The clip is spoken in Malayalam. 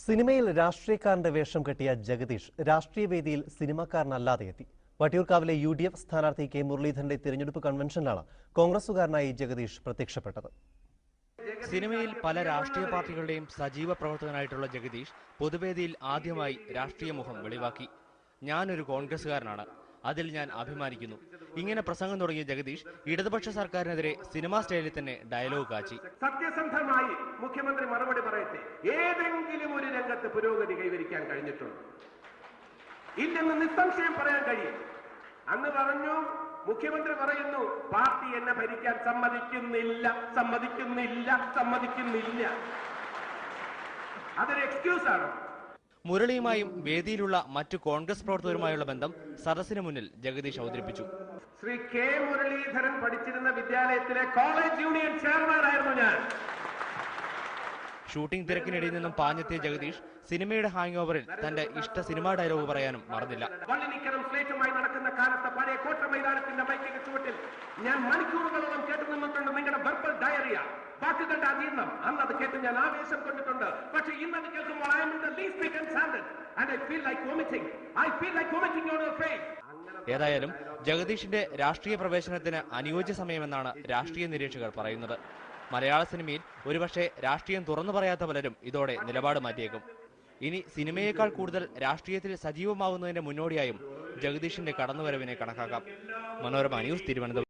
സിനിമയിൽ രാഷ്ട്രീയക്കാരന്റെ വേഷം കെട്ടിയ ജഗദീഷ് രാഷ്ട്രീയ വേദിയിൽ സിനിമാക്കാരനല്ലാതെ എത്തി. വട്ടിയൂർക്കാവിലെ UDF സ്ഥാനാർത്ഥി കെ മുരളീധരന്റെ തിരഞ്ഞെടുപ്പ് കൺവെൻഷനിലാണ് കോൺഗ്രസുകാരനായി ജഗദീഷ് പ്രത്യക്ഷപ്പെട്ടത്. സിനിമയിൽ പല രാഷ്ട്രീയ പാർട്ടികളുടെയും സജീവ പ്രവർത്തകനായിട്ടുള്ള ജഗദീഷ് പൊതുവേദിയിൽ ആദ്യമായി രാഷ്ട്രീയ മുഖം വെളിവാക്കി. ഞാനൊരു കോൺഗ്രസുകാരനാണ്, അതിൽ ഞാൻ അഭിമാനിക്കുന്നു. ഇങ്ങനെ പ്രസംഗം തുടങ്ങിയ ജഗദീഷ് ഇടതുപക്ഷ സർക്കാരിനെതിരെ സിനിമാ സ്റ്റൈലിൽ തന്നെ ഡയലോഗ് കാച്ചി. സത്യസന്ധമായി മുഖ്യമന്ത്രി മറുപടി പറയട്ടെ, ഏതെങ്കിലും ഒരു രംഗത്ത് പുരോഗതി കൈവരിക്കാൻ കഴിഞ്ഞിട്ടുണ്ട് ഇല്ലെന്ന് നിസ്സംശയം പറയാൻ കഴിയും. അന്ന് പറഞ്ഞു, മുഖ്യമന്ത്രി പറയുന്നു, പാർട്ടി എന്നെ ഭരിക്കാൻ സമ്മതിക്കുന്നില്ല. അതൊരു എക്സ്ക്യൂസ് ആണ്. മുരളിയുമായും വേദിയിലുള്ള മറ്റു കോൺഗ്രസ് പ്രവർത്തകരുമായുള്ള ബന്ധം സദസ്സിന് മുന്നിൽ ജഗദീഷ് അവതരിപ്പിച്ചു. ശ്രീ കെ മുരളീധരൻ പഠിച്ചിരുന്ന വിദ്യാലയത്തിലെ കോളേജ് യൂണിയൻ ചെയർമാനായിരുന്നു ഞാൻ. ഷൂട്ടിംഗ് തിരക്കിനിടയിൽ നിന്നും പാഞ്ഞെത്തിയ ജഗദീഷ് സിനിമയുടെ ഹാങ് ഓവറിൽ തന്റെ ഇഷ്ട സിനിമാ ഡയലോഗ് പറയാനും മറന്നില്ല. വള്ളിനിക്കരം സ്ലേറ്റുമായി നടക്കുന്ന കാലത്ത് പഴയ കോട്ട മൈതാനത്തിന്റെ ബൈക്കിന്റെ ചുവട്ടിൽ ഞാൻ മണിക്കൂറുകളോളം കേട്ടു നിന്നിട്ടുണ്ട് നിങ്ങളുടെ വെർബൽ ഡയറിയ, വാക്കുകളുടെ അതീർണം. അന്ന് അത് കേട്ട് ഞാൻ ആവേശം കൊണ്ടിട്ടുണ്ട്. പക്ഷെ ഇന്നത് കേൾക്കുമ്പോൾ I am in the least bit enchanted and I feel like vomiting on your face. ഏതായാലും ജഗദീഷിന്റെ രാഷ്ട്രീയ പ്രവേശനത്തിന് അനുയോജ്യ സമയമെന്നാണ് രാഷ്ട്രീയ നിരീക്ഷകർ പറയുന്നത്. മലയാള സിനിമയിൽ ഒരുപക്ഷെ രാഷ്ട്രീയം തുറന്നു പറയാത്ത പലരും ഇതോടെ നിലപാട് മാറ്റിയേക്കും. ഇനി സിനിമയേക്കാൾ കൂടുതൽ രാഷ്ട്രീയത്തിൽ സജീവമാവുന്നതിന്റെ മുന്നോടിയായും ജഗദീഷിന്റെ കടന്നുവരവിനെ കണക്കാക്കാം. മനോരമ ന്യൂസ്, തിരുവനന്തപുരം.